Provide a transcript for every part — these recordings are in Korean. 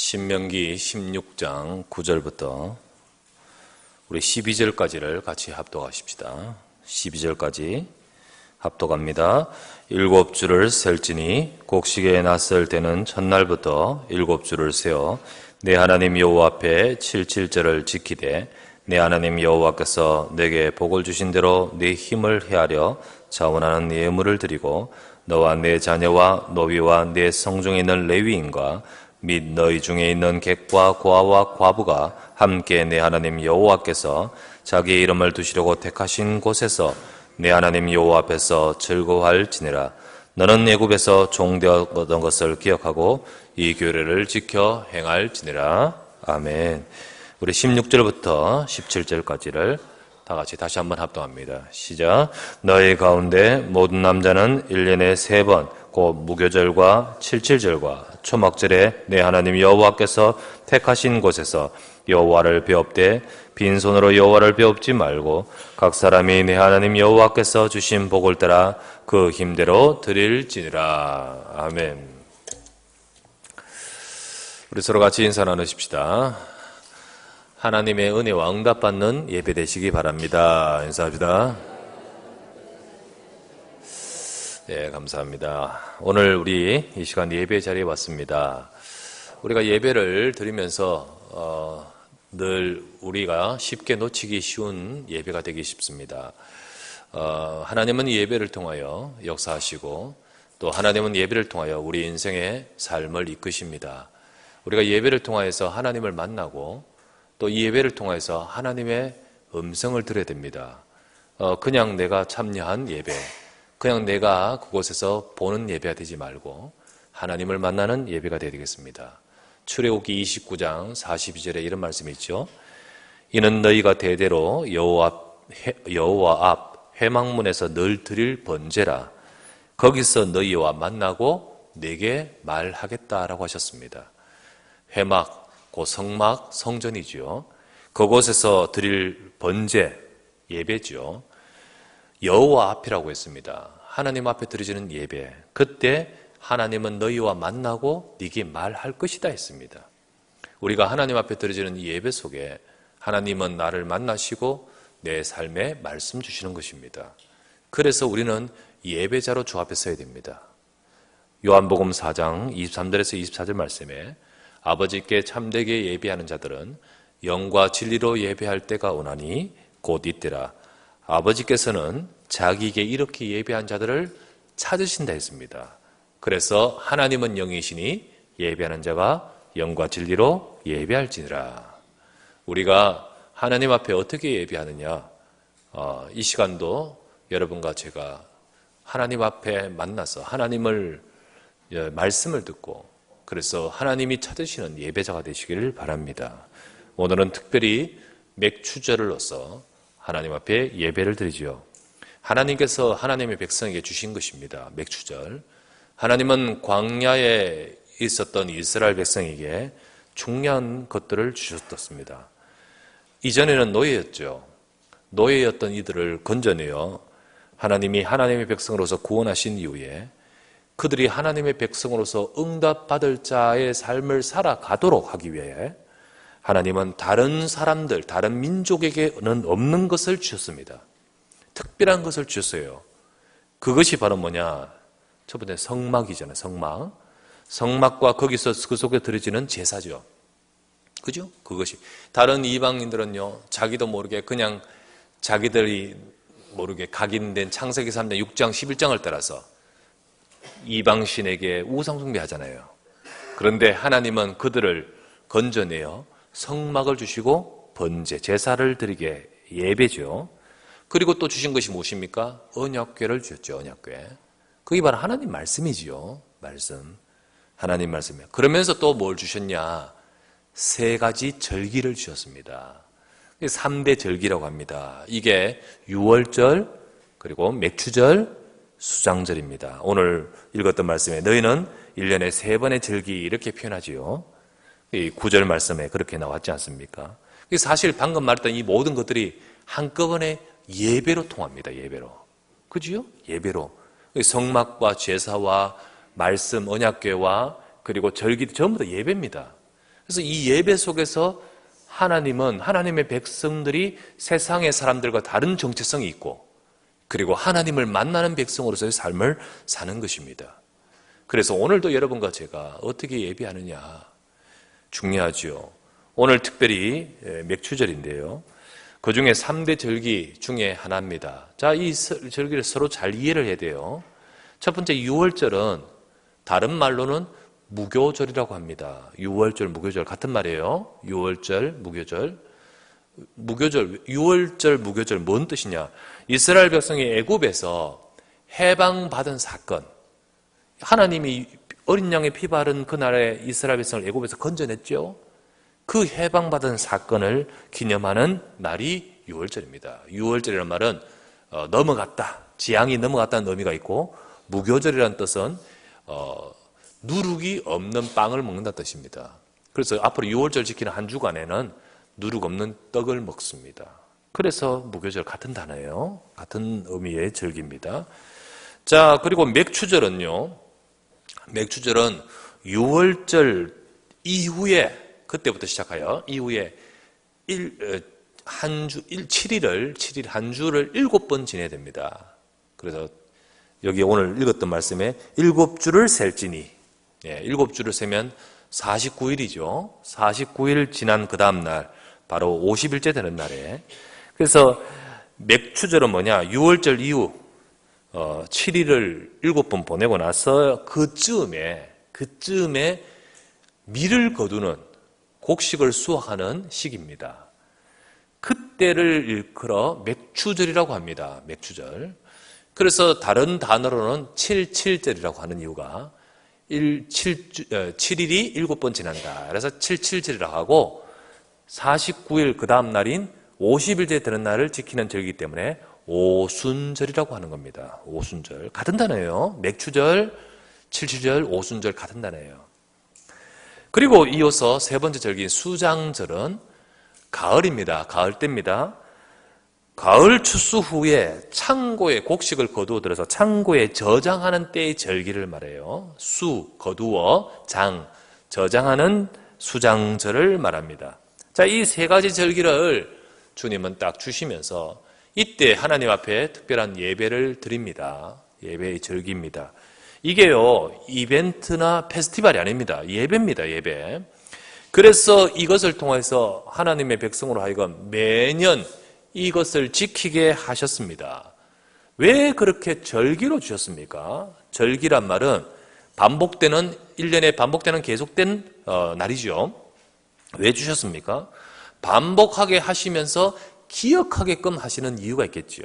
신명기 16장 9절부터 우리 12절까지를 같이 합독하십시다. 12절까지 합독합니다. 7줄을 셀지니 곡식에 낯설 때는 첫날부터 7줄을 세어 내 하나님 여호와 앞에 77절을 지키되 내 하나님 여호와께서 내게 복을 주신 대로 네 힘을 헤아려 자원하는 예물을 드리고 너와 내 자녀와 노비와 내 성중에 있는 레위인과 및 너희 중에 있는 객과 고아와 과부가 함께 내 하나님 여호와께서 자기의 이름을 두시려고 택하신 곳에서 내 하나님 여호와 앞에서 즐거워할지니라. 너는 애굽에서 종되었던 것을 기억하고 이 규례를 지켜 행할지니라. 아멘. 우리 16절부터 17절까지를 다 같이 다시 한번 합동합니다. 시작. 너희 가운데 모든 남자는 1년에 3번 곧 무교절과 77절과 초막절에 내 하나님 여호와께서 택하신 곳에서 여호와를 배웁되 빈손으로 여호와를 배웁지 말고 각 사람이 내 하나님 여호와께서 주신 복을 따라 그 힘대로 드릴지니라. 아멘. 우리 서로 같이 인사 나누십시다. 하나님의 은혜와 응답받는 예배 되시기 바랍니다. 인사합시다. 네, 감사합니다. 오늘 우리 이 시간 예배 자리에 왔습니다. 우리가 예배를 드리면서 늘 우리가 쉽게 놓치기 쉬운 예배가 되기 쉽습니다. 하나님은 이 예배를 통하여 역사하시고 또 하나님은 예배를 통하여 우리 인생의 삶을 이끄십니다. 우리가 예배를 통하여서 하나님을 만나고 또 이 예배를 통해서 하나님의 음성을 들어야 됩니다. 그냥 내가 참여한 예배, 그냥 내가 그곳에서 보는 예배가 되지 말고 하나님을 만나는 예배가 되어야 되겠습니다. 출애굽기 29장 42절에 이런 말씀이 있죠. 이는 너희가 대대로 여호와 앞 회막문에서 늘 드릴 번제라. 거기서 너희와 만나고 내게 말하겠다라고 하셨습니다. 회막, 그 성막, 성전이죠. 그곳에서 드릴 번제, 예배죠. 여호와 앞이라고 했습니다. 하나님 앞에 드려지는 예배. 그때 하나님은 너희와 만나고 네게 말할 것이다 했습니다. 우리가 하나님 앞에 드려지는 이 예배 속에 하나님은 나를 만나시고 내 삶에 말씀 주시는 것입니다. 그래서 우리는 예배자로 주 앞에 서야 됩니다. 요한복음 4장 23절에서 24절 말씀에 아버지께 참되게 예배하는 자들은 영과 진리로 예배할 때가 오나니 곧 이때라. 아버지께서는 자기에게 이렇게 예배한 자들을 찾으신다 했습니다. 그래서 하나님은 영이시니 예배하는 자가 영과 진리로 예배할지니라. 우리가 하나님 앞에 어떻게 예배하느냐, 이 시간도 여러분과 제가 하나님 앞에 만나서 하나님을 말씀을 듣고 그래서 하나님이 찾으시는 예배자가 되시기를 바랍니다. 오늘은 특별히 맥추절로서 하나님 앞에 예배를 드리지요. 하나님께서 하나님의 백성에게 주신 것입니다. 맥추절. 하나님은 광야에 있었던 이스라엘 백성에게 중요한 것들을 주셨습니다. 이전에는 노예였죠. 노예였던 이들을 건져내어 하나님이 하나님의 백성으로서 구원하신 이후에 그들이 하나님의 백성으로서 응답받을 자의 삶을 살아가도록 하기 위해 하나님은 다른 사람들, 다른 민족에게는 없는 것을 주셨습니다. 특별한 것을 주셨어요. 그것이 바로 뭐냐? 첫 번째 성막이잖아요. 성막. 성막과 거기서 그 속에 들어지는 제사죠. 그죠? 그것이. 다른 이방인들은요, 자기도 모르게 그냥 자기들이 모르게 각인된 창세기 3장 6장 11장을 따라서 이방신에게 우상숭배하잖아요. 그런데 하나님은 그들을 건져내어 성막을 주시고 번제, 제사를 드리게 예배죠. 그리고 또 주신 것이 무엇입니까? 언약궤를 주셨죠. 언약궤. 그게 바로 하나님 말씀이지요. 말씀. 하나님 말씀이에요. 그러면서 또 뭘 주셨냐? 3가지 절기를 주셨습니다. 3대 절기라고 합니다. 이게 유월절, 그리고 맥추절, 수장절입니다. 오늘 읽었던 말씀에 너희는 1년에 3번의 절기 이렇게 표현하지요. 이 9절 말씀에 그렇게 나왔지 않습니까? 사실 방금 말했던 이 모든 것들이 한꺼번에 예배로 통합니다. 예배로. 그지요? 예배로. 성막과 제사와 말씀, 언약궤와 그리고 절기 전부 다 예배입니다. 그래서 이 예배 속에서 하나님은 하나님의 백성들이 세상의 사람들과 다른 정체성이 있고 그리고 하나님을 만나는 백성으로서의 삶을 사는 것입니다. 그래서 오늘도 여러분과 제가 어떻게 예배하느냐 중요하지요. 오늘 특별히 맥추절인데요. 그 중에 3대 절기 중에 하나입니다. 자, 이 절기를 서로 잘 이해를 해야 돼요. 첫 번째 6월절은 다른 말로는 무교절이라고 합니다. 6월절, 무교절 같은 말이에요. 6월절, 무교절. 6월절, 무교절 뭔 뜻이냐? 이스라엘 백성이 애굽에서 해방받은 사건. 하나님이 어린 양의 피 바른 그날에 이스라엘 백성을 애굽에서 건져냈죠. 그 해방받은 사건을 기념하는 날이 6월절입니다. 6월절이라는 말은 넘어갔다, 재앙이 넘어갔다는 의미가 있고 무교절이라는 뜻은 누룩이 없는 빵을 먹는다는 뜻입니다. 그래서 앞으로 6월절 지키는 한 주간에는 누룩 없는 떡을 먹습니다. 그래서 무교절 같은 단어예요. 같은 의미의 절기입니다. 자, 그리고 맥추절은요. 맥추절은 6월절 이후에 그때부터 시작하여 이후에 7일 한 주를 7번 지내야 됩니다. 그래서 여기 오늘 읽었던 말씀에 7주를 셀지니 7주를 세면 49일이죠. 49일 지난 그 다음 날 바로 50일째 되는 날에 그래서 맥추절은 뭐냐 6월절 이후 7일을 7번 보내고 나서 그쯤에 밀을 거두는 곡식을 수확하는 시기입니다. 그때를 일컬어 맥추절이라고 합니다. 맥추절. 그래서 다른 단어로는 77절이라고 하는 이유가 7일이 7번 지난다. 그래서 77절이라고 하고 49일 그 다음 날인 50일째 되는 날을 지키는 절이기 때문에 오순절이라고 하는 겁니다. 오순절. 같은 단어예요. 맥추절, 77절, 오순절 같은 단어예요. 그리고 이어서 세 번째 절기인 수장절은 가을입니다. 가을 때입니다. 가을 추수 후에 창고에 곡식을 거두어들여서 창고에 저장하는 때의 절기를 말해요. 수, 거두어, 장, 저장하는 수장절을 말합니다. 자, 이 세 가지 절기를 주님은 딱 주시면서 이때 하나님 앞에 특별한 예배를 드립니다. 예배의 절기입니다. 이게요, 이벤트나 페스티벌이 아닙니다. 예배입니다, 예배. 그래서 이것을 통해서 하나님의 백성으로 하여금 매년 이것을 지키게 하셨습니다. 왜 그렇게 절기로 주셨습니까? 절기란 말은 반복되는, 1년에 반복되는 계속된 날이죠. 왜 주셨습니까? 반복하게 하시면서 기억하게끔 하시는 이유가 있겠죠.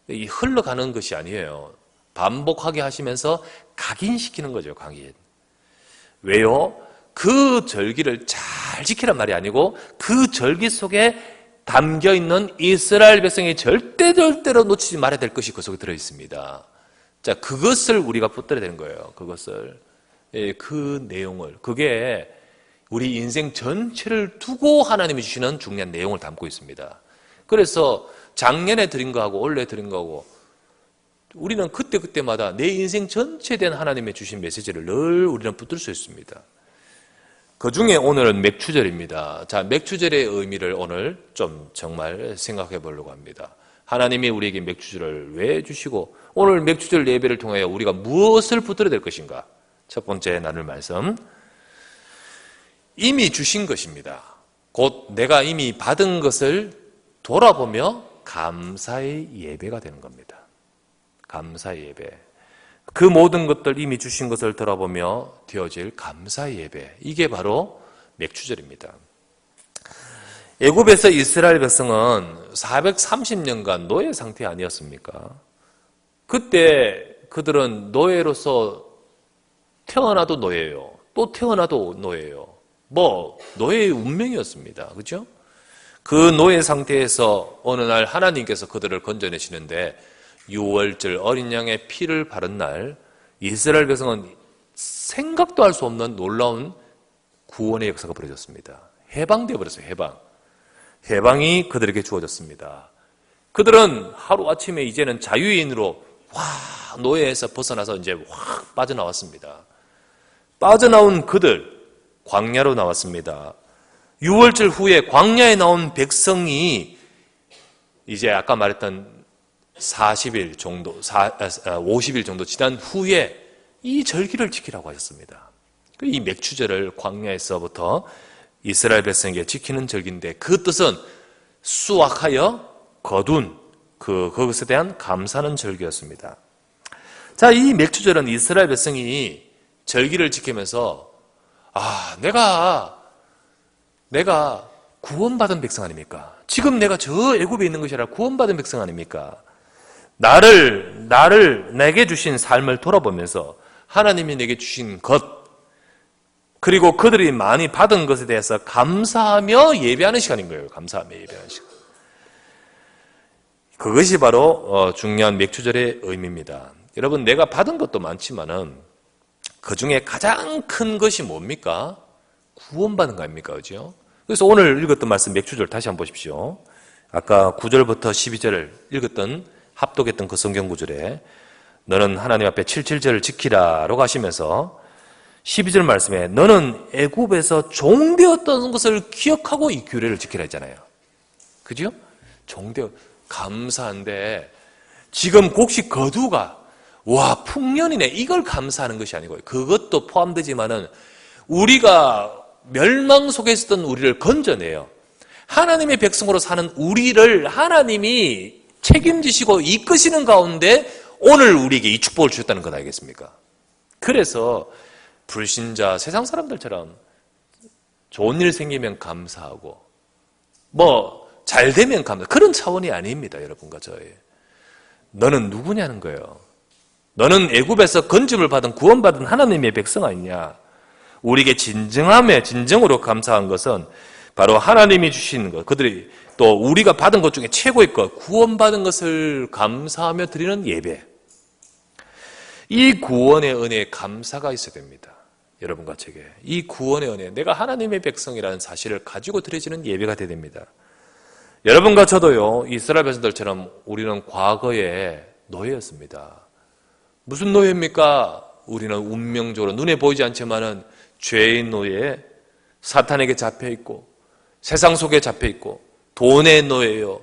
이 흘러가는 것이 아니에요. 반복하게 하시면서 각인시키는 거죠, 각인. 왜요? 그 절기를 잘 지키란 말이 아니고 그 절기 속에 담겨있는 이스라엘 백성이 절대로 놓치지 말아야 될 것이 그 속에 들어있습니다. 자, 그것을 우리가 붙들어야 되는 거예요. 그것을. 그 내용을. 그게 우리 인생 전체를 두고 하나님이 주시는 중요한 내용을 담고 있습니다. 그래서 작년에 드린 거하고 올해 드린 거하고 우리는 그때마다 내 인생 전체에 대한 하나님의 주신 메시지를 늘 우리는 붙들 수 있습니다. 그 중에 오늘은 맥추절입니다. 자, 맥추절의 의미를 오늘 좀 정말 생각해 보려고 합니다. 하나님이 우리에게 맥추절을 왜 주시고 오늘 맥추절 예배를 통하여 우리가 무엇을 붙들어야 될 것인가? 첫 번째 나눌 말씀. 이미 주신 것입니다. 곧 내가 이미 받은 것을 돌아보며 감사의 예배가 되는 겁니다. 감사의 예배. 그 모든 것들 이미 주신 것을 돌아보며 되어질 감사의 예배. 이게 바로 맥추절입니다. 애굽에서 이스라엘 백성은 430년간 노예 상태 아니었습니까? 그때 그들은 노예로서 태어나도 노예예요. 또 태어나도 노예예요. 노예의 운명이었습니다. 그렇죠? 그 노예 상태에서 어느 날 하나님께서 그들을 건져내시는데 6월절 어린 양의 피를 바른 날 이스라엘 백성은 생각도 할 수 없는 놀라운 구원의 역사가 벌어졌습니다. 해방되어 버렸어요. 해방이 그들에게 주어졌습니다. 그들은 하루아침에 이제는 자유인으로 노예에서 벗어나서 이제 확 빠져나왔습니다. 빠져나온 그들, 광야로 나왔습니다. 6월절 후에 광야에 나온 백성이 이제 아까 말했던 40일 정도, 50일 정도 지난 후에 이 절기를 지키라고 하셨습니다. 이 맥추절을 광야에서부터 이스라엘 백성에게 지키는 절기인데 그 뜻은 수확하여 거둔 그것에 대한 감사하는 절기였습니다. 자, 이 맥추절은 이스라엘 백성이 절기를 지키면서 내가 구원받은 백성 아닙니까? 지금 내가 저 애굽에 있는 것이 아니라 구원받은 백성 아닙니까? 내게 주신 삶을 돌아보면서 하나님이 내게 주신 것, 그리고 그들이 많이 받은 것에 대해서 감사하며 예배하는 시간인 거예요. 감사하며 예배하는 시간. 그것이 바로 중요한 맥추절의 의미입니다. 여러분, 내가 받은 것도 많지만은 그 중에 가장 큰 것이 뭡니까? 구원받는 거 아닙니까? 그죠? 그래서 오늘 읽었던 말씀 맥추절 다시 한번 보십시오. 아까 9절부터 12절을 읽었던 합독했던 그 성경 구절에 너는 하나님 앞에 77절을 지키라라고 하시면서 12절 말씀에 너는 애굽에서 종되었던 것을 기억하고 이 규례를 지키라 했잖아요. 그죠? 감사한데 지금 곡식 거두가 풍년이네 이걸 감사하는 것이 아니고요. 그것도 포함되지만은 우리가 멸망 속에 있었던 우리를 건져내요. 하나님의 백성으로 사는 우리를 하나님이 책임지시고 이끄시는 가운데 오늘 우리에게 이 축복을 주셨다는 것 아니겠습니까? 그래서 불신자 세상 사람들처럼 좋은 일 생기면 감사하고 잘 되면 감사, 그런 차원이 아닙니다. 여러분과 저의. 너는 누구냐는 거예요. 너는 애굽에서 건짐을 받은 구원받은 하나님의 백성 아니냐. 우리에게 진정으로 감사한 것은 바로 하나님이 주신 것, 그들이 또 우리가 받은 것 중에 최고의 것, 구원받은 것을 감사하며 드리는 예배. 이 구원의 은혜에 감사가 있어야 됩니다. 여러분과 제게. 이 구원의 은혜, 내가 하나님의 백성이라는 사실을 가지고 드려지는 예배가 되어야 됩니다. 여러분과 저도요, 이스라엘 백성들처럼 우리는 과거에 노예였습니다. 무슨 노예입니까? 우리는 운명적으로 눈에 보이지 않지만은 죄의 노예, 사탄에게 잡혀있고 세상 속에 잡혀있고 돈의 노예요.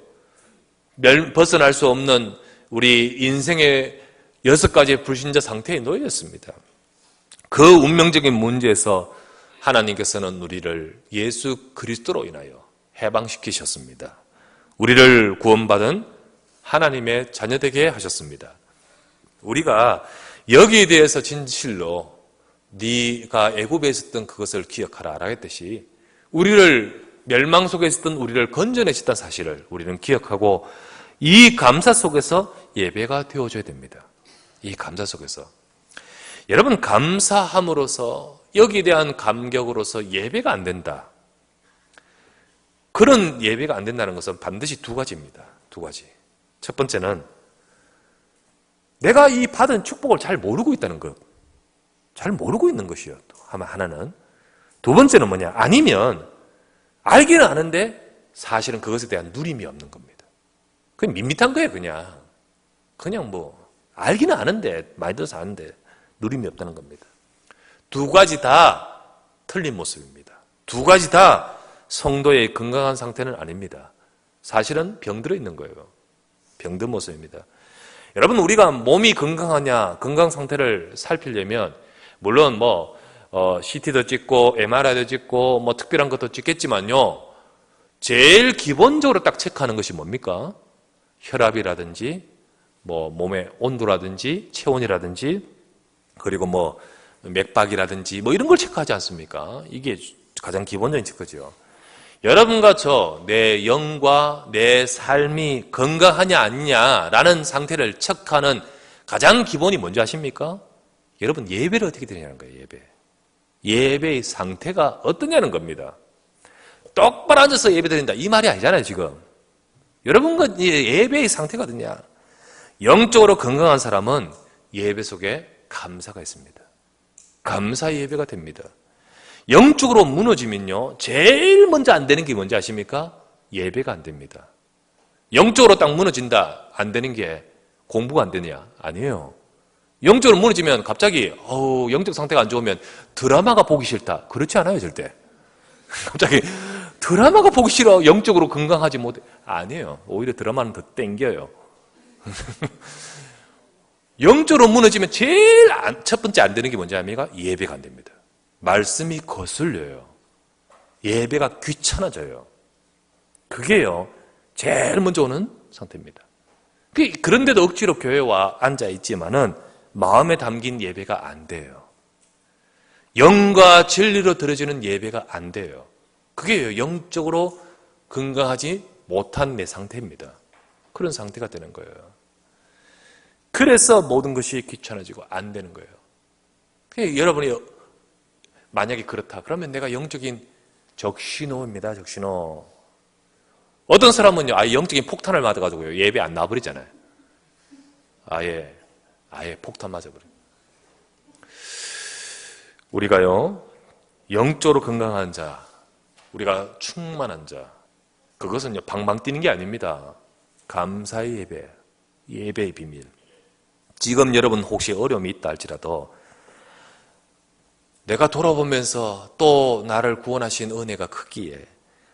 벗어날 수 없는 우리 인생의 6가지의 불신자 상태의 노예였습니다. 그 운명적인 문제에서 하나님께서는 우리를 예수 그리스도로 인하여 해방시키셨습니다. 우리를 구원받은 하나님의 자녀되게 하셨습니다. 우리가 여기에 대해서 진실로 네가 애굽에 있었던 그것을 기억하라 라했듯이 우리를 멸망 속에 있었던 우리를 건져내셨다는 사실을 우리는 기억하고 이 감사 속에서 예배가 되어줘야 됩니다. 이 감사 속에서 여러분, 감사함으로써 여기에 대한 감격으로서 예배가 안 된다. 그런 예배가 안 된다는 것은 반드시 2가지입니다. 2가지. 첫 번째는 내가 이 받은 축복을 잘 모르고 있다는 것. 잘 모르고 있는 것이요. 하나는. 2번째는 뭐냐? 아니면 알기는 아는데 사실은 그것에 대한 누림이 없는 겁니다. 그냥 밋밋한 거예요, 그냥. 그냥 알기는 아는데, 많이 들어서 아는데 누림이 없다는 겁니다. 2가지 다 틀린 모습입니다. 2가지 다 성도의 건강한 상태는 아닙니다. 사실은 병들어 있는 거예요. 병든 모습입니다. 여러분, 우리가 몸이 건강하냐, 건강 상태를 살피려면 물론 CT도 찍고 MRI도 찍고 특별한 것도 찍겠지만요. 제일 기본적으로 딱 체크하는 것이 뭡니까? 혈압이라든지 몸의 온도라든지 체온이라든지 그리고 맥박이라든지 이런 걸 체크하지 않습니까? 이게 가장 기본적인 체크죠. 여러분과 내 영과 내 삶이 건강하냐 아니냐라는 상태를 체크하는 가장 기본이 뭔지 아십니까? 여러분, 예배를 어떻게 드리냐는 거예요. 예배의 상태가 어떠냐는 겁니다. 똑바로 앉아서 예배 드린다 이 말이 아니잖아요. 지금 여러분과 예배의 상태가 어떠냐. 영적으로 건강한 사람은 예배 속에 감사가 있습니다. 감사의 예배가 됩니다. 영적으로 무너지면요, 제일 먼저 안 되는 게 뭔지 아십니까? 예배가 안 됩니다. 영적으로 딱 무너진다, 안 되는 게 공부가 안 되냐? 아니에요. 영적으로 무너지면 갑자기 영적 상태가 안 좋으면 드라마가 보기 싫다. 그렇지 않아요, 절대. 갑자기 드라마가 보기 싫어. 영적으로 건강하지 못해. 아니에요. 오히려 드라마는 더 땡겨요. 영적으로 무너지면 제일 첫 번째 안 되는 게 뭔지 압니까? 예배가 안 됩니다. 말씀이 거슬려요. 예배가 귀찮아져요. 그게요, 제일 먼저 오는 상태입니다. 그런데도 억지로 교회에 와 앉아 있지만은 마음에 담긴 예배가 안 돼요. 영과 진리로 드려지는 예배가 안 돼요. 그게 영적으로 건강하지 못한 내 상태입니다. 그런 상태가 되는 거예요. 그래서 모든 것이 귀찮아지고 안 되는 거예요. 여러분이 만약에 그렇다 그러면 내가 영적인 적신호입니다. 적신호. 어떤 사람은요, 아예 영적인 폭탄을 맞아가지고요, 예배 안 나와버리잖아요. 아예 폭탄 맞아버려요. 우리가요, 영적으로 건강한 자, 우리가 충만한 자, 그것은요, 방방 뛰는 게 아닙니다. 감사의 예배, 예배의 비밀. 지금 여러분 혹시 어려움이 있다 할지라도 내가 돌아보면서 또 나를 구원하신 은혜가 크기에,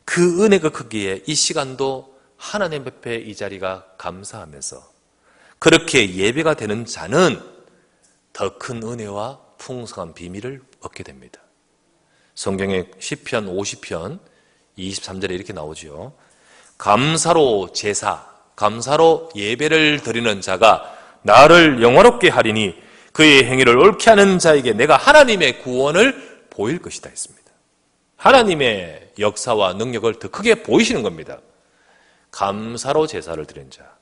그 은혜가 크기에 이 시간도 하나님 앞에 이 자리가 감사하면서 그렇게 예배가 되는 자는 더 큰 은혜와 풍성한 비밀을 얻게 됩니다. 성경의 시편 50편 23절에 이렇게 나오죠. 감사로 제사, 감사로 예배를 드리는 자가 나를 영화롭게 하리니 그의 행위를 옳게 하는 자에게 내가 하나님의 구원을 보일 것이다 했습니다. 하나님의 역사와 능력을 더 크게 보이시는 겁니다. 감사로 제사를 드린 자,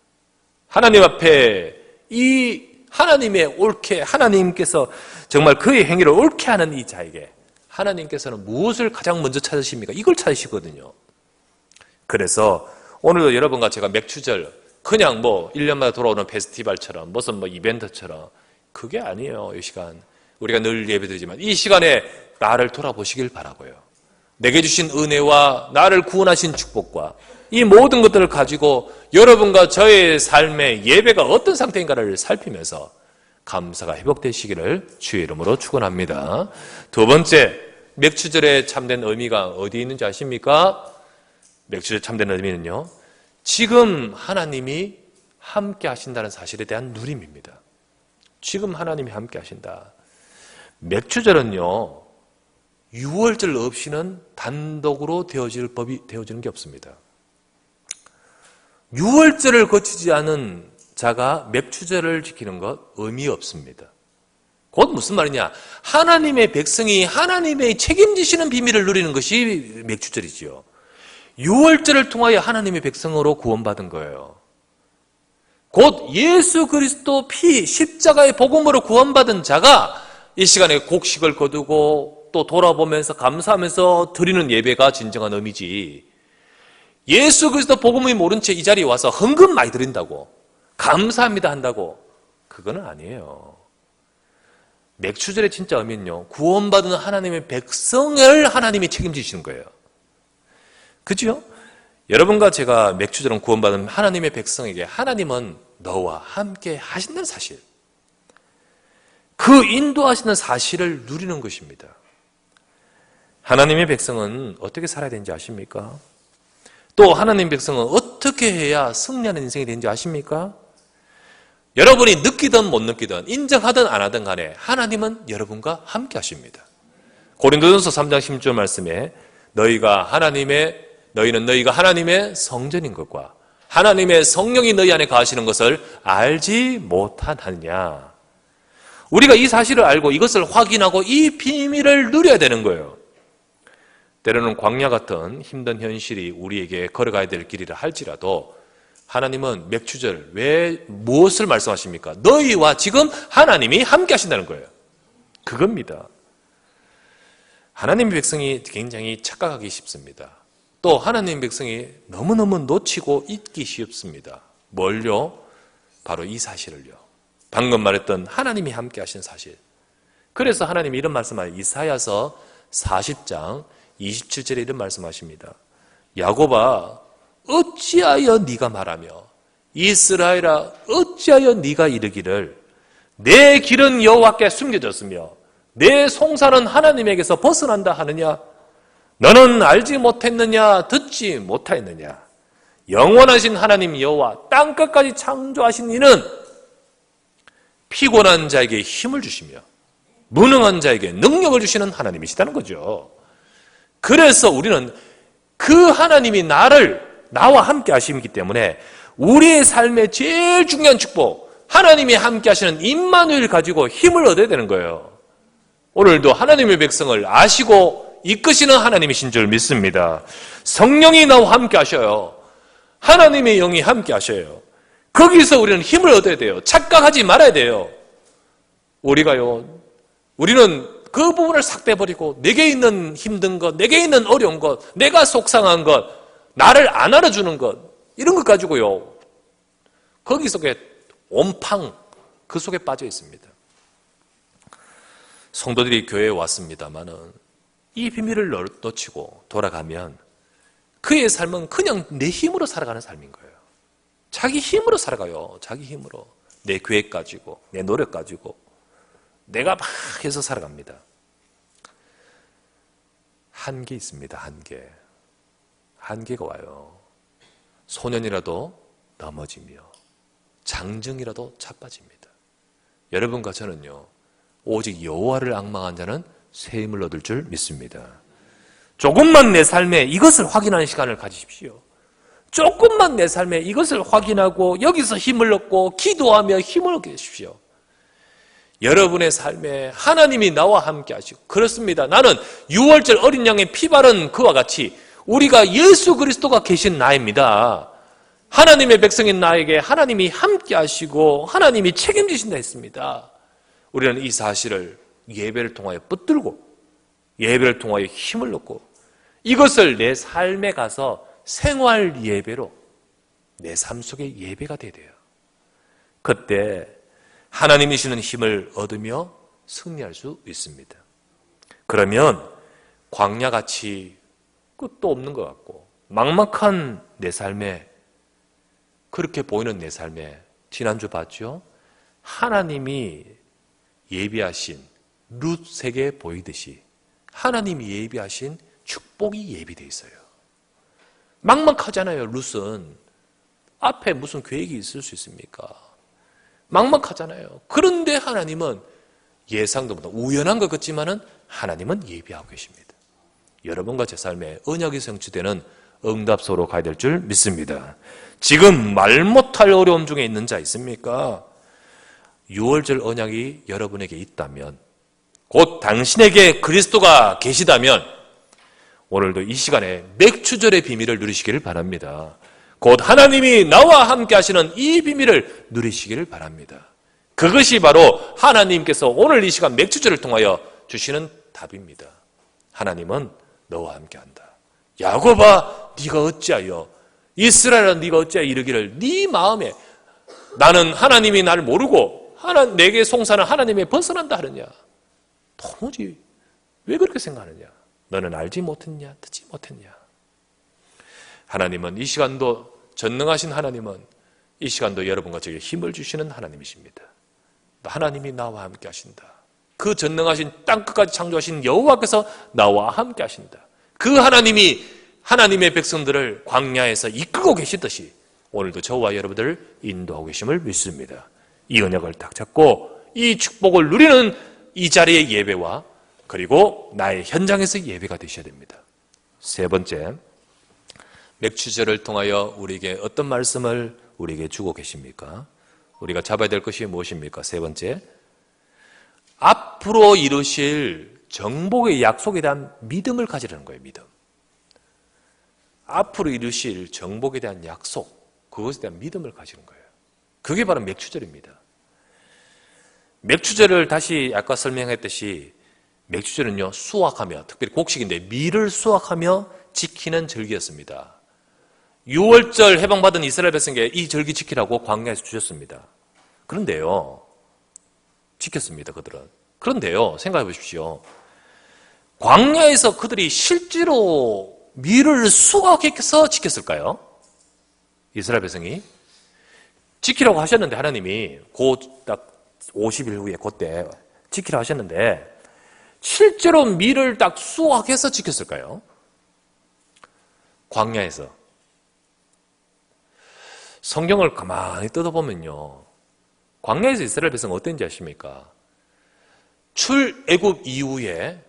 하나님 앞에 이 하나님의 옳게, 하나님께서 정말 그의 행위를 옳게 하는 이 자에게 하나님께서는 무엇을 가장 먼저 찾으십니까? 이걸 찾으시거든요. 그래서 오늘도 여러분과 제가 맥주절, 그냥 1년마다 돌아오는 페스티벌처럼 무슨 이벤트처럼, 그게 아니에요. 이 시간 우리가 늘 예배드리지만 이 시간에 나를 돌아보시길 바라고요. 내게 주신 은혜와 나를 구원하신 축복과 이 모든 것들을 가지고 여러분과 저의 삶의 예배가 어떤 상태인가를 살피면서 감사가 회복되시기를 주의 이름으로 축원합니다. 두 번째, 맥주절의 참된 의미가 어디 있는지 아십니까? 맥주절 참된 의미는요, 지금 하나님이 함께 하신다는 사실에 대한 누림입니다. 지금 하나님이 함께 하신다. 맥주절은요, 유월절 없이는 단독으로 되어지는 게 없습니다. 유월절을 거치지 않은 자가 맥주절을 지키는 것 의미 없습니다. 곧 무슨 말이냐? 하나님의 백성이 하나님의 책임지시는 비밀을 누리는 것이 맥주절이지요. 유월절을 통하여 하나님의 백성으로 구원받은 거예요. 곧 예수 그리스도 피, 십자가의 복음으로 구원받은 자가 이 시간에 곡식을 거두고 또 돌아보면서 감사하면서 드리는 예배가 진정한 의미지, 예수 그리스도 복음이 모른 채 이 자리에 와서 헌금 많이 드린다고, 감사합니다 한다고, 그거는 아니에요. 맥주절의 진짜 의미는요, 구원받은 하나님의 백성을 하나님이 책임지시는 거예요. 그죠? 여러분과 제가 맥주절은 구원받은 하나님의 백성에게 하나님은 너와 함께 하신다는 사실, 그 인도하시는 사실을 누리는 것입니다. 하나님의 백성은 어떻게 살아야 되는지 아십니까? 또 하나님의 백성은 어떻게 해야 승리하는 인생이 되는지 아십니까? 여러분이 느끼든 못 느끼든 인정하든 안 하든 간에 하나님은 여러분과 함께 하십니다. 고린도전서 3장 16절 말씀에 너희는 너희가 하나님의 성전인 것과 하나님의 성령이 너희 안에 거하시는 것을 알지 못하느냐. 우리가 이 사실을 알고 이것을 확인하고 이 비밀을 누려야 되는 거예요. 때로는 광야 같은 힘든 현실이 우리에게 걸어가야 될 길이라 할지라도 하나님은 맥주절 왜 무엇을 말씀하십니까? 너희와 지금 하나님이 함께 하신다는 거예요. 그겁니다. 하나님의 백성이 굉장히 착각하기 쉽습니다. 또 하나님의 백성이 너무너무 놓치고 잊기 쉽습니다. 뭘요? 바로 이 사실을요. 방금 말했던 하나님이 함께 하신 사실. 그래서 하나님이 이런 말씀을 이사야서 40장 27절에 이런 말씀하십니다. 야곱아, 어찌하여 네가 말하며 이스라엘아, 어찌하여 네가 이르기를 내 길은 여호와께 숨겨졌으며 내 송사는 하나님에게서 벗어난다 하느냐? 너는 알지 못했느냐? 듣지 못하였느냐? 영원하신 하나님 여호와 땅끝까지 창조하신 이는 피곤한 자에게 힘을 주시며 무능한 자에게 능력을 주시는 하나님이시다는 거죠. 그래서 우리는 그 하나님이 나와 함께 하시기 때문에 우리의 삶의 제일 중요한 축복, 하나님이 함께 하시는 임마누엘 가지고 힘을 얻어야 되는 거예요. 오늘도 하나님의 백성을 아시고 이끄시는 하나님이신 줄 믿습니다. 성령이 나와 함께 하셔요. 하나님의 영이 함께 하셔요. 거기서 우리는 힘을 얻어야 돼요. 착각하지 말아야 돼요. 우리는 그 부분을 싹 빼버리고 내게 있는 힘든 것, 내게 있는 어려운 것, 내가 속상한 것, 나를 안 알아주는 것, 이런 것 가지고요, 거기 속에 온팡 그 속에 빠져 있습니다. 성도들이 교회에 왔습니다마는 이 비밀을 놓치고 돌아가면 그의 삶은 그냥 내 힘으로 살아가는 삶인 거예요. 자기 힘으로 살아가요. 자기 힘으로. 내 계획 가지고, 내 노력 가지고 내가 막 해서 살아갑니다. 한계 있습니다. 한계가 와요. 소년이라도 넘어지며 장정이라도 자빠집니다. 여러분과 저는요, 오직 여호와를 앙망한 자는 새 힘을 얻을 줄 믿습니다. 조금만 내 삶에 이것을 확인하는 시간을 가지십시오. 조금만 내 삶에 이것을 확인하고 여기서 힘을 얻고 기도하며 힘을 얻게 되십시오. 여러분의 삶에 하나님이 나와 함께 하시고, 그렇습니다. 나는 6월절 어린 양의 피 바른 그와 같이 우리가 예수 그리스도가 계신 나입니다. 하나님의 백성인 나에게 하나님이 함께 하시고 하나님이 책임지신다 했습니다. 우리는 이 사실을 예배를 통하여 붙들고 예배를 통하여 힘을 얻고 이것을 내 삶에 가서 생활 예배로 내 삶 속의 예배가 돼야 돼요. 그때 하나님이 주시는 힘을 얻으며 승리할 수 있습니다. 그러면 광야같이 끝도 없는 것 같고 막막한 내 삶에, 그렇게 보이는 내 삶에 지난주 봤죠? 하나님이 예비하신 룻에게 보이듯이 하나님이 예비하신 축복이 예비되어 있어요. 막막하잖아요. 룻은 앞에 무슨 계획이 있을 수 있습니까? 막막하잖아요. 그런데 하나님은 예상도 못한 우연한 것 같지만은 하나님은 예비하고 계십니다. 여러분과 제 삶에 언약이 성취되는 응답소로 가야 될 줄 믿습니다. 지금 말 못할 어려움 중에 있는 자 있습니까? 6월절 언약이 여러분에게 있다면, 곧 당신에게 그리스도가 계시다면 오늘도 이 시간에 맥추절의 비밀을 누리시기를 바랍니다. 곧 하나님이 나와 함께 하시는 이 비밀을 누리시기를 바랍니다. 그것이 바로 하나님께서 오늘 이 시간 맥추절을 통하여 주시는 답입니다. 하나님은 너와 함께한다. 야곱아, 네가 어찌하여, 이스라엘아, 네가 어찌하여 이르기를 네 마음에 나는 하나님이 나를 모르고 내게 송사는 하나님에 벗어난다 하느냐. 도무지 왜 그렇게 생각하느냐. 너는 알지 못했냐, 듣지 못했냐. 하나님은 이 시간도, 전능하신 하나님은 이 시간도 여러분과 저에게 힘을 주시는 하나님이십니다. 하나님이 나와 함께 하신다. 그 전능하신 땅끝까지 창조하신 여호와께서 나와 함께 하신다. 그 하나님이 하나님의 백성들을 광야에서 이끌고 계시듯이 오늘도 저와 여러분들을 인도하고 계심을 믿습니다. 이 언약을 딱 잡고 이 축복을 누리는 이 자리의 예배와 그리고 나의 현장에서 예배가 되셔야 됩니다. 세 번째, 맥추절을 통하여 우리에게 어떤 말씀을 우리에게 주고 계십니까? 우리가 잡아야 될 것이 무엇입니까? 세 번째, 앞으로 이루실 정복의 약속에 대한 믿음을 가지라는 거예요. 믿음. 앞으로 이루실 정복에 대한 약속, 그것에 대한 믿음을 가지는 거예요. 그게 바로 맥추절입니다. 맥추절을 다시 아까 설명했듯이 맥추절은요, 수확하며, 특별히 곡식인데 밀을 수확하며 지키는 절기였습니다. 6월절 해방받은 이스라엘 백성에게 이 절기 지키라고 광야에서 주셨습니다. 그런데요, 지켰습니다, 그들은. 그런데요, 생각해 보십시오. 광야에서 그들이 실제로 밀을 수확해서 지켰을까요? 이스라엘 백성이? 지키라고 하셨는데 하나님이 곧 딱 50일 후에 그때 지키라 하셨는데 실제로 밀을 딱 수확해서 지켰을까요? 광야에서. 성경을 가만히 뜯어보면요, 광야에서 이스라엘 백성 어땠는지 아십니까? 출애굽 이후에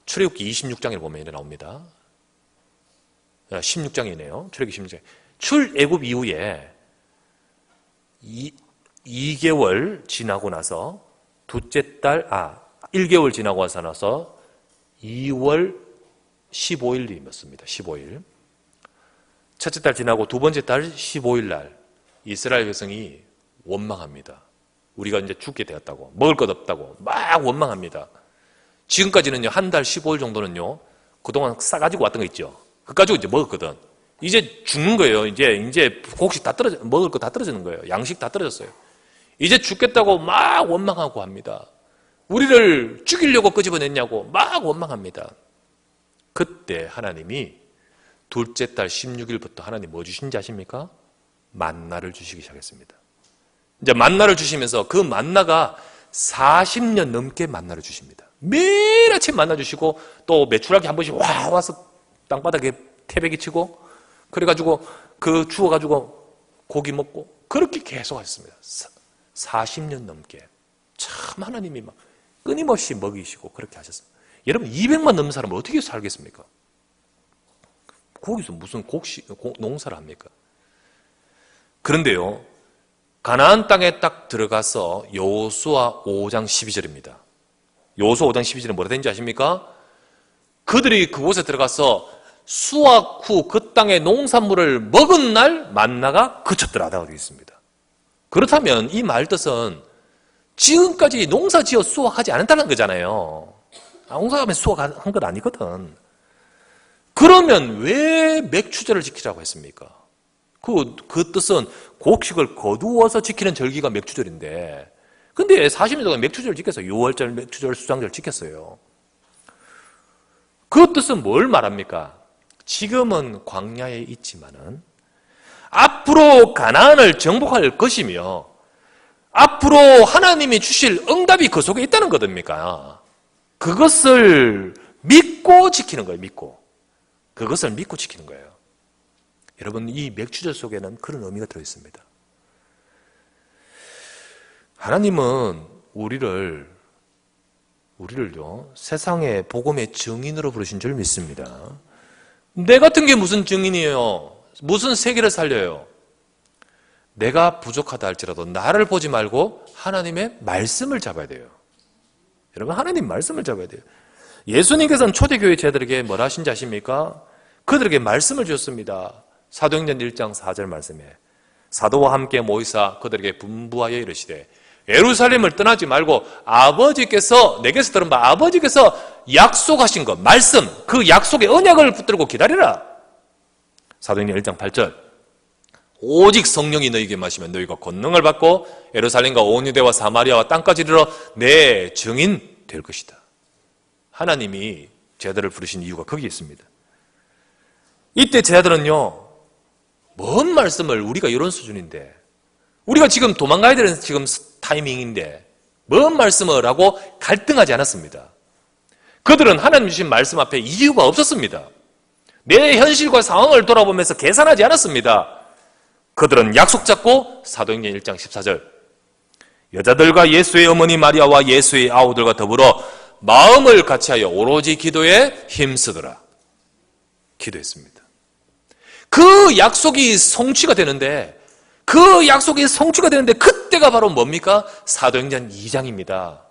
출애굽기 26장에 보면 이렇게 나옵니다. 16장이네요. 출애굽기 16장. 출애굽 이후에 2개월 지나고 나서 둘째 달 1개월 지나고 나서 2월 15일이었습니다. 15일. 첫째 달 지나고 두 번째 달 15일 날 이스라엘 백성이 원망합니다. 우리가 이제 죽게 되었다고, 먹을 것 없다고 막 원망합니다. 지금까지는요, 한 달 15일 정도는요, 그동안 싸가지고 왔던 거 있죠. 그거 가지고 이제 먹었거든. 이제 죽는 거예요. 이제 곡식 다 먹을 거 다 떨어지는 거예요. 양식 다 떨어졌어요. 이제 죽겠다고 막 원망하고 합니다. 우리를 죽이려고 끄집어냈냐고 막 원망합니다. 그때 하나님이 둘째 달 16일부터 하나님 뭐 주신지 아십니까? 만나를 주시기 시작했습니다. 이제 만나를 주시면서 그 만나가 40년 넘게 만나를 주십니다. 매일 아침 만나 주시고 또 메추라기 한 번씩 와서 땅바닥에 태백이 치고 그래가지고 그 주워가지고 고기 먹고 그렇게 계속 하셨습니다. 40년 넘게. 참 하나님이 막 끊임없이 먹이시고 그렇게 하셨습니다. 여러분 200만 넘는 사람은 어떻게 살겠습니까? 거기서 무슨 농사를 합니까? 그런데요, 가나안 땅에 딱 들어가서 여호수아 5장 12절입니다. 여호수아 5장 12절은 뭐라 되는지 아십니까? 그들이 그곳에 들어가서 수확 후 그 땅의 농산물을 먹은 날 만나가 그쳤더라라고 되어 있습니다. 그렇다면 이 말 뜻은 지금까지 농사 지어 수확하지 않았다는 거잖아요. 농사하면 수확한 건 아니거든. 그러면 왜 맥추절을 지키라고 했습니까? 그 뜻은 곡식을 거두어서 지키는 절기가 맥추절인데, 근데 40년 동안 맥추절을 지켰어요. 6월절, 맥추절, 수장절 지켰어요. 그 뜻은 뭘 말합니까? 지금은 광야에 있지만은 앞으로 가나안을 정복할 것이며 앞으로 하나님이 주실 응답이 그 속에 있다는 거입니까? 그것을 믿고 지키는 거예요. 믿고. 그것을 믿고 지키는 거예요. 여러분, 이 맥추절 속에는 그런 의미가 들어있습니다. 하나님은 우리를요, 세상의 복음의 증인으로 부르신 줄 믿습니다. 내 같은 게 무슨 증인이에요? 무슨 세계를 살려요? 내가 부족하다 할지라도 나를 보지 말고 하나님의 말씀을 잡아야 돼요. 여러분, 하나님 말씀을 잡아야 돼요. 예수님께서는 초대교회 제자들에게 뭐라 하신지 아십니까? 그들에게 말씀을 주셨습니다. 사도행전 1장 4절 말씀에 사도와 함께 모이사 그들에게 분부하여 이르시되 예루살렘을 떠나지 말고 아버지께서 내게서 들은 바 아버지께서 약속하신 것, 말씀, 그 약속의 언약을 붙들고 기다리라. 사도행전 1장 8절 오직 성령이 너희에게 마시면 너희가 권능을 받고 예루살렘과 온 유대와 사마리아와 땅까지 이르러 내 증인 될 것이다. 하나님이 제자들을 부르신 이유가 거기에 있습니다. 이때 제자들은요, 뭔 말씀을, 우리가 이런 수준인데, 우리가 지금 도망가야 되는 지금 타이밍인데 뭔 말씀을 하고 갈등하지 않았습니다. 그들은 하나님 주신 말씀 앞에 이유가 없었습니다. 내 현실과 상황을 돌아보면서 계산하지 않았습니다. 그들은 약속 잡고 사도행전 1장 14절 여자들과 예수의 어머니 마리아와 예수의 아우들과 더불어 마음을 같이하여 오로지 기도에 힘쓰더라. 기도했습니다. 그 약속이 성취가 되는데 그때가 바로 뭡니까? 사도행전 2장입니다.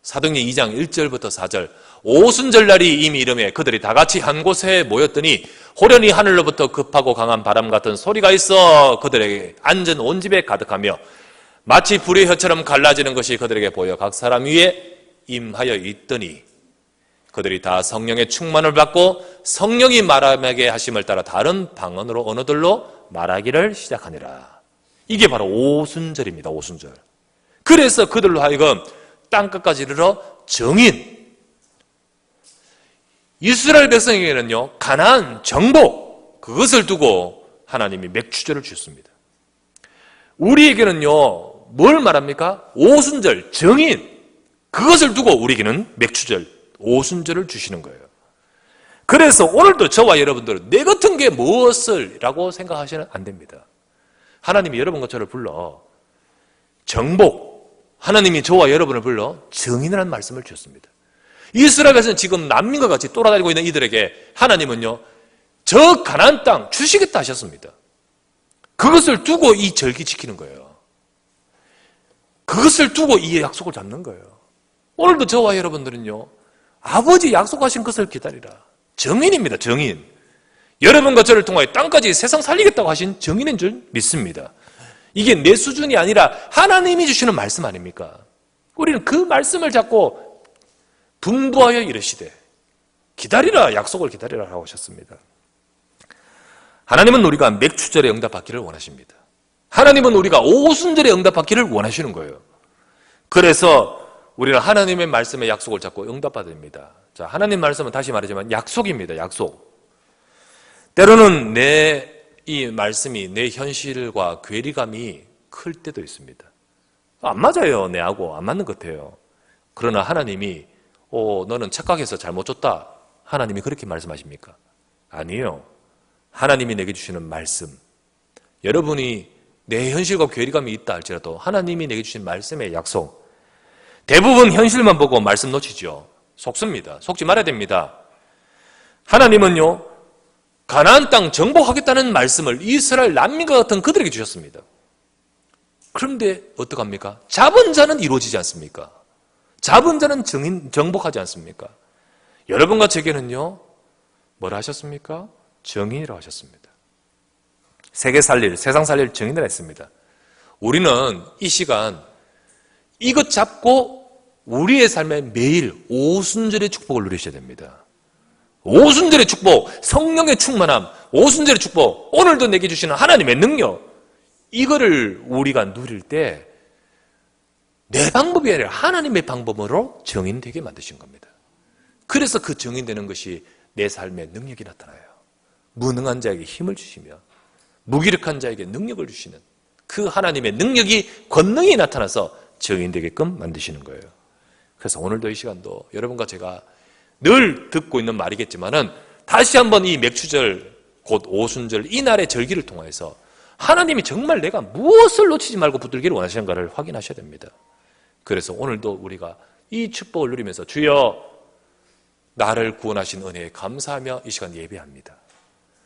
사도행전 2장 1절부터 4절 오순절날이 이미 이름에 그들이 다 같이 한 곳에 모였더니 호련히 하늘로부터 급하고 강한 바람 같은 소리가 있어 그들에게 앉은 온 집에 가득하며 마치 불의 혀처럼 갈라지는 것이 그들에게 보여 각 사람 위에 임하여 있더니 그들이 다 성령의 충만을 받고 성령이 말하게 하심을 따라 다른 방언으로 언어들로 말하기를 시작하니라. 이게 바로 오순절입니다. 오순절. 그래서 그들로 하여금 땅끝까지 이르러 정인, 이스라엘 백성에게는요, 가나안 정복, 그것을 두고 하나님이 맥추절을 주셨습니다. 우리에게는요, 뭘 말합니까? 오순절, 정인. 그것을 두고 우리에게는 맥추절, 오순절을 주시는 거예요. 그래서 오늘도 저와 여러분들은 내 같은 게 무엇을 라고 생각하시면 안 됩니다. 하나님이 여러분과 저를 불러 정복, 하나님이 저와 여러분을 불러 정인이라는 말씀을 주셨습니다. 이스라엘에서는 지금 난민과 같이 돌아다니고 있는 이들에게 하나님은요, 저 가나안 땅 주시겠다 하셨습니다. 그것을 두고 이 절기 지키는 거예요. 그것을 두고 이 약속을 잡는 거예요. 오늘도 저와 여러분들은요, 아버지 약속하신 것을 기다리라. 정인입니다. 정인. 여러분과 저를 통하여 땅까지 세상 살리겠다고 하신 정인인 줄 믿습니다. 이게 내 수준이 아니라 하나님이 주시는 말씀 아닙니까? 우리는 그 말씀을 잡고 분부하여 이르시되 기다리라, 약속을 기다리라 하고 하셨습니다. 하나님은 우리가 맥추절에 응답받기를 원하십니다. 하나님은 우리가 오순절에 응답받기를 원하시는 거예요. 그래서 우리는 하나님의 말씀의 약속을 잡고 응답받습니다. 자, 하나님 말씀은 다시 말하지만 약속입니다. 약속. 때로는 이 말씀이 내 현실과 괴리감이 클 때도 있습니다. 안 맞아요. 내하고 안 맞는 것 같아요. 그러나 하나님이 너는 착각해서 잘못 줬다. 하나님이 그렇게 말씀하십니까? 아니에요. 하나님이 내게 주시는 말씀, 여러분이 내 현실과 괴리감이 있다 할지라도 하나님이 내게 주신 말씀의 약속, 대부분 현실만 보고 말씀 놓치죠. 속습니다. 속지 말아야 됩니다. 하나님은요, 가나안 땅 정복하겠다는 말씀을 이스라엘 난민과 같은 그들에게 주셨습니다. 그런데 어떡합니까? 잡은 자는 이루어지지 않습니까? 잡은 자는 정복하지 않습니까? 여러분과 제게는요, 뭐라 하셨습니까? 정인이라고 하셨습니다. 세상 살릴 정인이라 했습니다. 우리는 이 시간 이것 잡고 우리의 삶에 매일 오순절의 축복을 누리셔야 됩니다. 오순절의 축복, 성령의 충만함, 오순절의 축복, 오늘도 내게 주시는 하나님의 능력, 이거를 우리가 누릴 때 내 방법이 아니라 하나님의 방법으로 정인되게 만드신 겁니다. 그래서 그 정인되는 것이 내 삶의 능력이 나타나요. 무능한 자에게 힘을 주시며 무기력한 자에게 능력을 주시는 그 하나님의 능력이, 권능이 나타나서 정인되게끔 만드시는 거예요. 그래서 오늘도 이 시간도 여러분과 제가 늘 듣고 있는 말이겠지만은 다시 한번 이 맥추절, 곧 오순절, 이날의 절기를 통해서 하나님이 정말 내가 무엇을 놓치지 말고 붙들기를 원하시는가를 확인하셔야 됩니다. 그래서 오늘도 우리가 이 축복을 누리면서 주여 나를 구원하신 은혜에 감사하며 이 시간 예배합니다.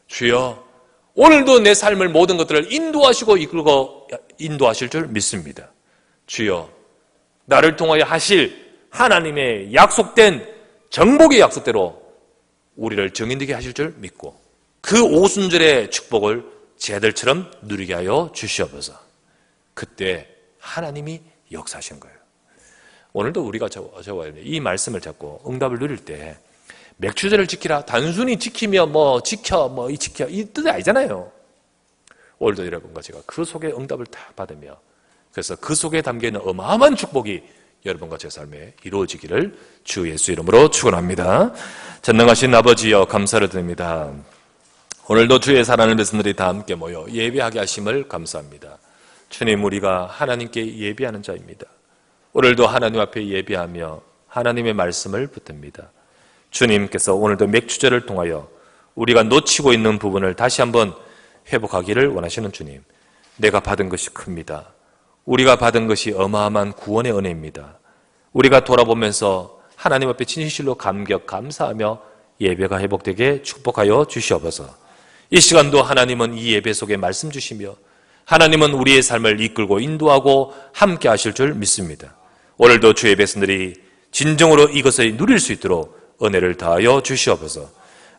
주여 오늘도 내 삶을 모든 것들을 인도하시고 이끌고 인도하실 줄 믿습니다. 주여 나를 통하여 하실 하나님의 약속된 정복의 약속대로 우리를 정인되게 하실 줄 믿고 그 오순절의 축복을 제 아들처럼 누리게 하여 주시옵소서. 그때 하나님이 역사하시는 거예요. 오늘도 우리가 저와 이 말씀을 잡고 응답을 누릴 때 맥추절을 지키라, 단순히 지키며 이 뜻이 아니잖아요. 오늘도 여러분과 제가 그 속에 응답을 다 받으며 그래서 그 속에 담겨있는 어마어마한 축복이 여러분과 제 삶에 이루어지기를 주 예수 이름으로 축원합니다. 전능하신 아버지여 감사를 드립니다. 오늘도 주의 사랑하는 백성들이 다 함께 모여 예배하게 하심을 감사합니다. 주님, 우리가 하나님께 예배하는 자입니다. 오늘도 하나님 앞에 예배하며 하나님의 말씀을 붙듭니다. 주님께서 오늘도 맥추절을 통하여 우리가 놓치고 있는 부분을 다시 한번 회복하기를 원하시는 주님, 내가 받은 것이 큽니다. 우리가 받은 것이 어마어마한 구원의 은혜입니다. 우리가 돌아보면서 하나님 앞에 진실로 감격, 감사하며 예배가 회복되게 축복하여 주시옵소서. 이 시간도 하나님은 이 예배 속에 말씀 주시며 하나님은 우리의 삶을 이끌고 인도하고 함께 하실 줄 믿습니다. 오늘도 주의 백성들이 진정으로 이것을 누릴 수 있도록 은혜를 다하여 주시옵소서.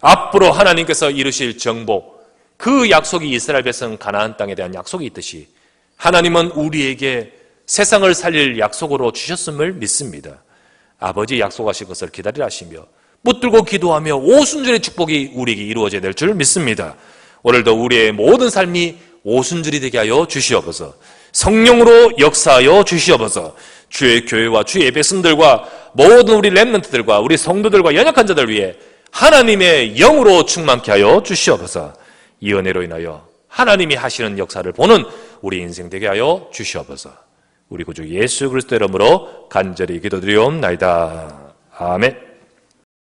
앞으로 하나님께서 이루실 정복, 그 약속이 이스라엘 백성 가나안 땅에 대한 약속이 있듯이 하나님은 우리에게 세상을 살릴 약속으로 주셨음을 믿습니다. 아버지 약속하신 것을 기다리라 하시며 붙들고 기도하며 오순절의 축복이 우리에게 이루어져야 될 줄 믿습니다. 오늘도 우리의 모든 삶이 오순절이 되게 하여 주시옵소서. 성령으로 역사하여 주시옵소서. 주의 교회와 주의 백성들과 모든 우리 렘넌트들과 우리 성도들과 연약한 자들 위해 하나님의 영으로 충만케 하여 주시옵소서. 이 은혜로 인하여 하나님이 하시는 역사를 보는 우리 인생 되게 하여 주시옵소서. 우리 구주 예수 그리스도 이름으로 간절히 기도드리옵나이다. 아멘.